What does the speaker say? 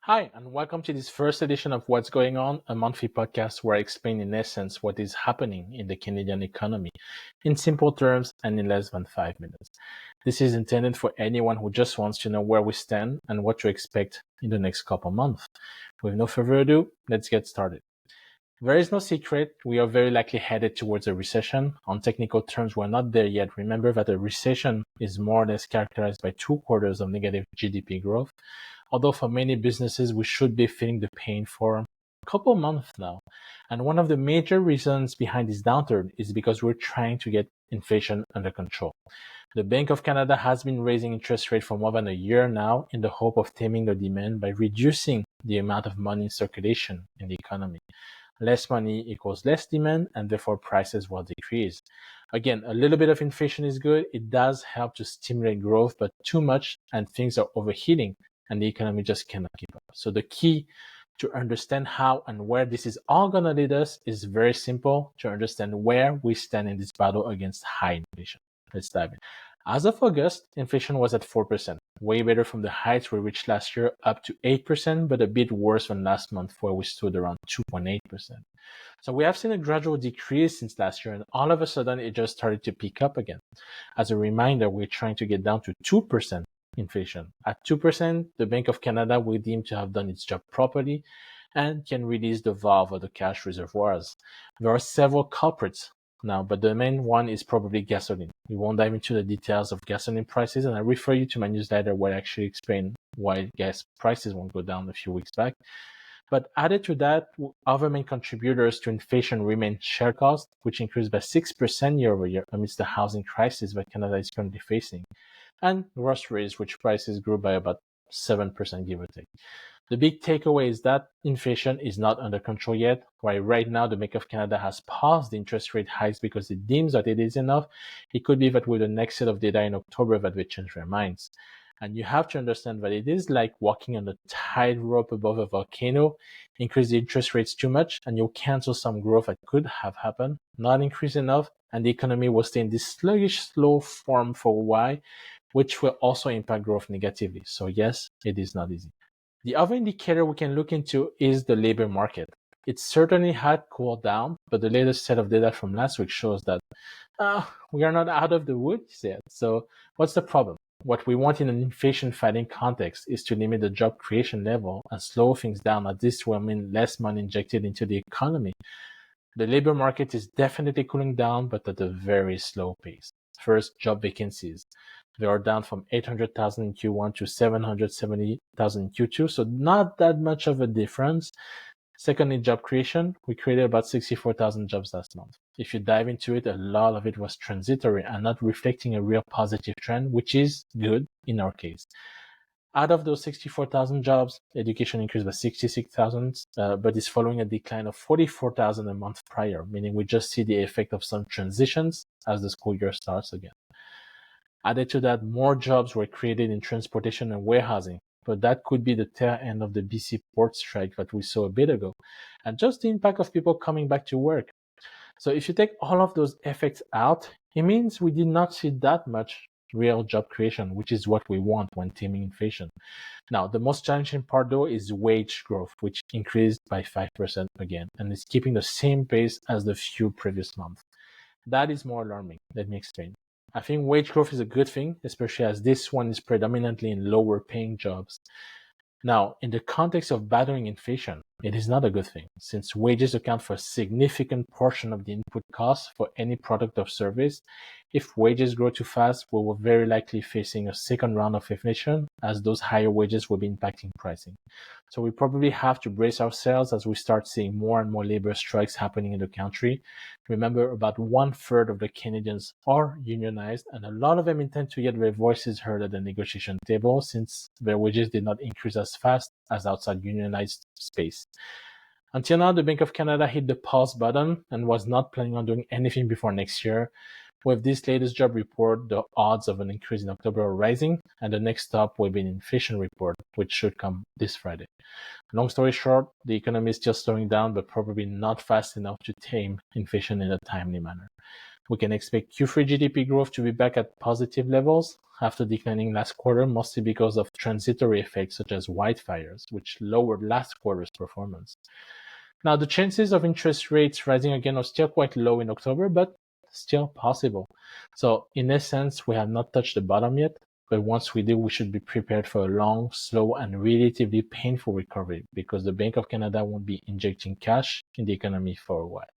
Hi, and welcome to this first edition of What's Going On, a monthly podcast where I explain in essence what is happening in the Canadian economy in simple terms and in less than 5 minutes. This is intended for anyone who just wants to know where we stand and what to expect in the next couple months. With no further ado, let's get started. There is no secret, we are very likely headed towards a recession. On technical terms, we're not there yet. Remember that a recession is more or less characterized by 2 quarters of negative GDP growth. Although for many businesses, we should be feeling the pain for a couple months now. And one of the major reasons behind this downturn is because we're trying to get inflation under control. The Bank of Canada has been raising interest rates for more than a year now in the hope of taming the demand by reducing the amount of money in circulation in the economy. Less money equals less demand, and therefore prices will decrease. Again, a little bit of inflation is good. It does help to stimulate growth, but too much and things are overheating and the economy just cannot keep up. So the key to understand how and where this is all going to lead us is very simple: to understand where we stand in this battle against high inflation. Let's dive in. As of August, inflation was at 4%, way better from the heights we reached last year, up to 8%, but a bit worse than last month where we stood around 2.8%. So we have seen a gradual decrease since last year, and all of a sudden it just started to pick up again. As a reminder, we're trying to get down to 2% inflation. At 2%, the Bank of Canada will deem to have done its job properly and can release the valve of the cash reservoirs. There are several culprits now, but the main one is probably gasoline. We won't dive into the details of gasoline prices, and I refer you to my newsletter where I actually explain why gas prices won't go down a few weeks back. But added to that, other main contributors to inflation remain share cost, which increased by 6% year over year amidst the housing crisis that Canada is currently facing, and groceries, which prices grew by about 7%, give or take. The big takeaway is that inflation is not under control yet. While right now the Bank of Canada has paused the interest rate hikes because it deems that it is enough, it could be that with the next set of data in October that they change their minds. And you have to understand that it is like walking on a tightrope above a volcano. Increase the interest rates too much and you'll cancel some growth that could have happened. Not increase enough and the economy will stay in this sluggish, slow form for a while, which will also impact growth negatively. So yes, it is not easy. The other indicator we can look into is the labor market. It certainly had cooled down, but the latest set of data from last week shows that we are not out of the woods yet. So what's the problem? What we want in an inflation fighting context is to limit the job creation level and slow things down, as this will mean less money injected into the economy. The labor market is definitely cooling down, but at a very slow pace. First, job vacancies. They are down from 800,000 in Q1 to 770,000 in Q2, so not that much of a difference. Secondly, job creation. We created about 64,000 jobs last month. If you dive into it, a lot of it was transitory and not reflecting a real positive trend, which is good in our case. Out of those 64,000 jobs, education increased by 66,000, but is following a decline of 44,000 a month prior, meaning we just see the effect of some transitions as the school year starts again. Added to that, more jobs were created in transportation and warehousing, but that could be the tail end of the BC port strike that we saw a bit ago, and just the impact of people coming back to work. So if you take all of those effects out, it means we did not see that much real job creation, which is what we want when taming inflation. Now, the most challenging part though is wage growth, which increased by 5% again, and is keeping the same pace as the few previous months. That is more alarming. Let me explain. I think wage growth is a good thing, especially as this one is predominantly in lower paying jobs. Now, in the context of battling inflation, it is not a good thing, since wages account for a significant portion of the input costs for any product or service. If wages grow too fast, we will very likely facing a second round of inflation, as those higher wages will be impacting pricing. So we probably have to brace ourselves as we start seeing more and more labor strikes happening in the country. Remember, about 1/3 of the Canadians are unionized, and a lot of them intend to get their voices heard at the negotiation table, since their wages did not increase as fast as outside unionized space. Until now, the Bank of Canada hit the pause button and was not planning on doing anything before next year. With this latest job report, the odds of an increase in October are rising, and the next stop will be an inflation report, which should come this Friday. Long story short, the economy is still slowing down, but probably not fast enough to tame inflation in a timely manner. We can expect Q3 GDP growth to be back at positive levels after declining last quarter, mostly because of transitory effects such as wildfires, which lowered last quarter's performance. Now, the chances of interest rates rising again are still quite low in October, but still possible. So, in essence, we have not touched the bottom yet, but once we do, we should be prepared for a long, slow, and relatively painful recovery because the Bank of Canada won't be injecting cash in the economy for a while.